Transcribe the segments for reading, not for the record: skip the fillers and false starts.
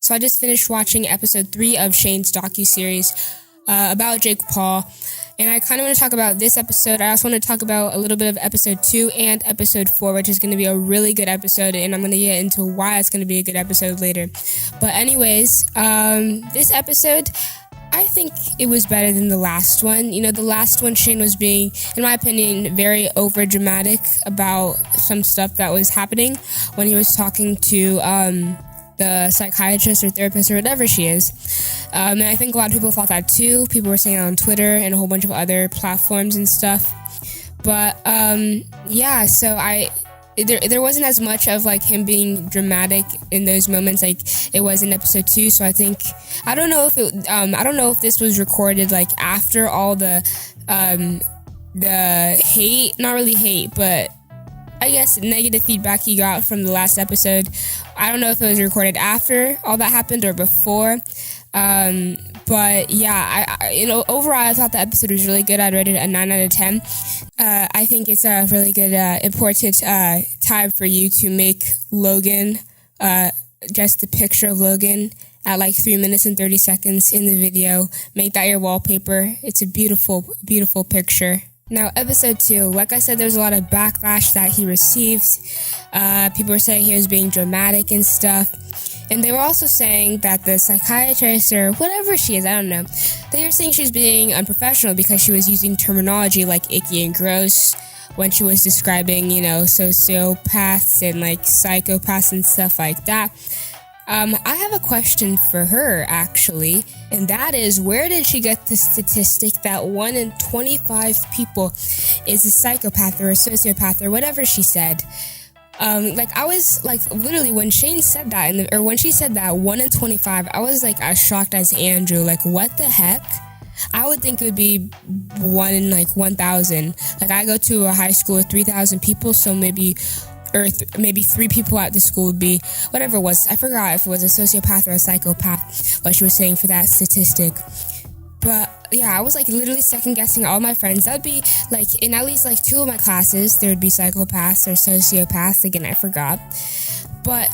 So I just finished watching episode 3 of Shane's docuseries about Jake Paul. And I kind of want to talk about this episode. I also want to talk about a little bit of episode 2 and episode 4, which is going to be a really good episode. And I'm going to get into why it's going to be a good episode later. But anyways, this episode, I think it was better than the last one. You know, the last one, Shane was being, in my opinion, very over dramatic about some stuff that was happening when he was talking to the psychiatrist or therapist or whatever she is. And I think a lot of people thought that too. People were saying it on Twitter and a whole bunch of other platforms and stuff. But yeah, so there wasn't as much of like him being dramatic in those moments like it was in episode 2. So I think I don't know if this was recorded like after all the hate, not really hate, but I guess negative feedback he got from the last episode. I don't know if it was recorded after all that happened or before. But yeah, I overall I thought the episode was really good. I'd rate it a 9 out of 10. I think it's a really good, important time for you to make Logan, just the picture of Logan at like 3 minutes and 30 seconds in the video. Make that your wallpaper. It's a beautiful, beautiful picture. Now, episode 2, like I said, there's a lot of backlash that he received. People were saying he was being dramatic and stuff. And they were also saying that the psychiatrist, or whatever she is, I don't know, they were saying she was being unprofessional because she was using terminology like icky and gross when she was describing, sociopaths and like psychopaths and stuff like that. I have a question for her, actually, and that is, where did she get the statistic that 1 in 25 people is a psychopath or a sociopath or whatever she said? I was, literally, when Shane said that, when she said that, 1 in 25, I was, as shocked as Andrew. What the heck? I would think it would be 1 in, 1,000. I go to a high school with 3,000 people, so maybe 3 people at the school would be whatever it was. I forgot if it was a sociopath or a psychopath, what she was saying for that statistic. But yeah, I was literally second guessing all my friends. That would be in at least 2 of my classes, there would be psychopaths or sociopaths. Again, I forgot. But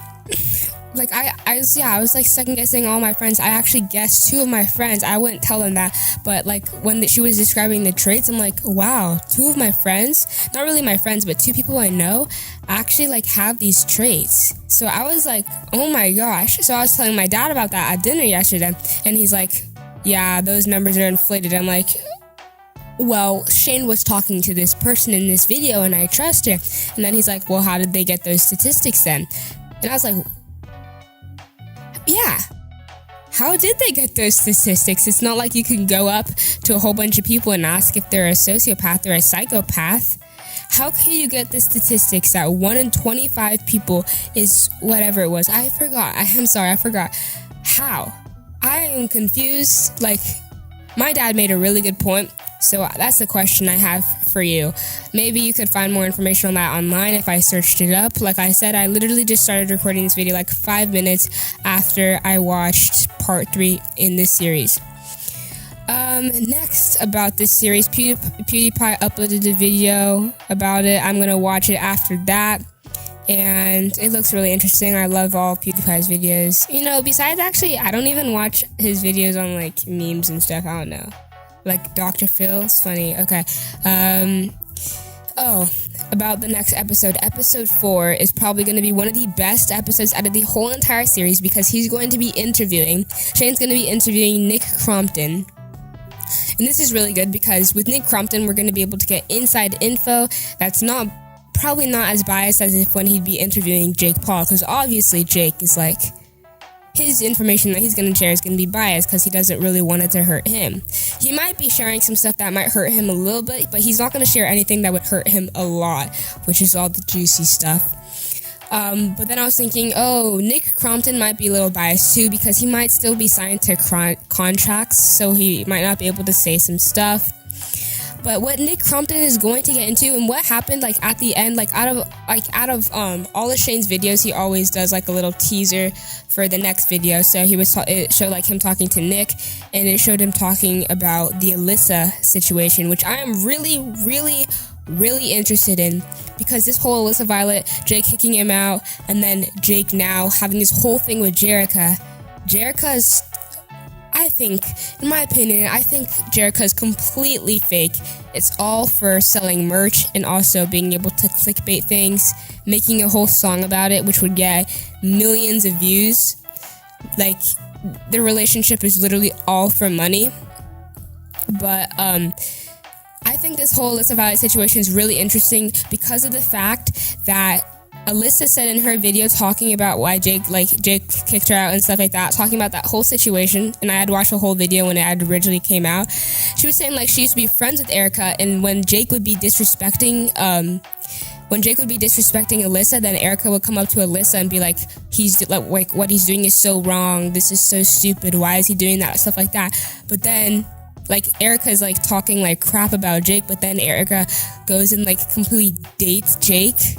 I was second guessing all my friends. I actually guessed 2 of my friends. I wouldn't tell them that, but when she was describing the traits, I'm like, wow, 2 of my friends, not really my friends, but 2 people I know actually have these traits. So I was oh my gosh. So I was telling my dad about that at dinner yesterday, and he's like, yeah, those numbers are inflated. I'm like, well, Shane was talking to this person in this video and I trust her. And then he's like, well, how did they get those statistics then? And I was like, yeah, how did they get those statistics? It's not like you can go up to a whole bunch of people and ask if they're a sociopath or a psychopath. How can you get the statistics that 1 in 25 people is whatever it was? I forgot. I forgot. How? I am confused. My dad made a really good point. So that's the question I have for you. Maybe you could find more information on that online if I searched it up. Like I said, I literally just started recording this video 5 minutes after I watched part 3 in this series. Next about this series, Pewdiepie uploaded a video about it. I'm going to watch it after that. And it looks really interesting. I love all Pewdiepie's videos. Besides, actually, I don't even watch his videos on, memes and stuff. I don't know. Dr. Phil. It's funny. Okay. About the next episode. Episode 4 is probably going to be one of the best episodes out of the whole entire series because he's going to be Shane's going to be interviewing Nick Crompton. And this is really good because with Nick Crompton, we're going to be able to get inside info that's probably not as biased as if when he'd be interviewing Jake Paul, because obviously Jake is his information that he's going to share is going to be biased because he doesn't really want it to hurt him. He might be sharing some stuff that might hurt him a little bit, but he's not going to share anything that would hurt him a lot, which is all the juicy stuff. But then I was thinking, Nick Crompton might be a little biased too because he might still be signed to contracts, so he might not be able to say some stuff. But what Nick Crompton is going to get into and what happened at the end, out of all of Shane's videos, he always does a little teaser for the next video. So it showed him talking to Nick, and it showed him talking about the Alissa situation, which I am really, really, really interested in because this whole Alissa Violet, Jake kicking him out, and then Jake now having this whole thing with Jerica. Jerica's, in my opinion, I think Jerica's completely fake. It's all for selling merch and also being able to clickbait things, making a whole song about it, which would get millions of views. Like, the relationship is literally all for money. But, I think this whole Alissa Violet situation is really interesting because of the fact that Alissa said in her video talking about why Jake kicked her out and stuff like that, talking about that whole situation, and I had watched the whole video when it had originally came out. She was saying, like, she used to be friends with Erica, and when Jake would be disrespecting Alissa, then Erica would come up to Alissa and be like, what he's doing is so wrong, this is so stupid, why is he doing that, stuff like that. But then, like, Erica's, like, talking, like, crap about Jake, but then Erica goes and, like, completely dates Jake.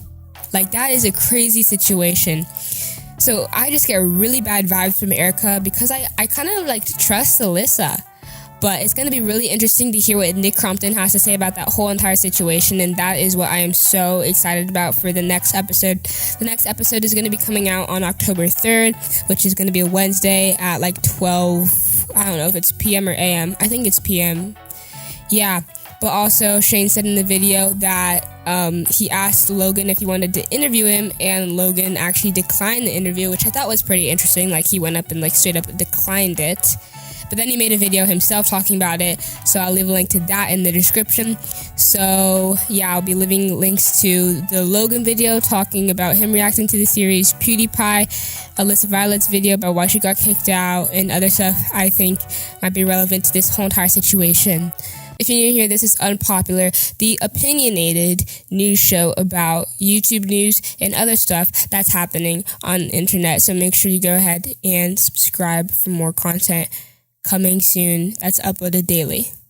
Like, that is a crazy situation. So I just get really bad vibes from Erica because I kind of, like, trust Alissa. But it's going to be really interesting to hear what Nick Crompton has to say about that whole entire situation, and that is what I am so excited about for the next episode. The next episode is going to be coming out on October 3rd, which is going to be a Wednesday at, like, 12, I don't know if it's PM or AM. I think it's PM. Yeah. But also, Shane said in the video that he asked Logan if he wanted to interview him, and Logan actually declined the interview, which I thought was pretty interesting. Like, he went up and, like, straight up declined it. But then he made a video himself talking about it, so I'll leave a link to that in the description. So, yeah, I'll be leaving links to the Logan video talking about him reacting to the series, Pewdiepie, Alissa Violet's video about why she got kicked out, and other stuff I think might be relevant to this whole entire situation. If you're new here, this is Unpopular, the opinionated news show about YouTube news and other stuff that's happening on the internet. So make sure you go ahead and subscribe for more content coming soon that's uploaded daily.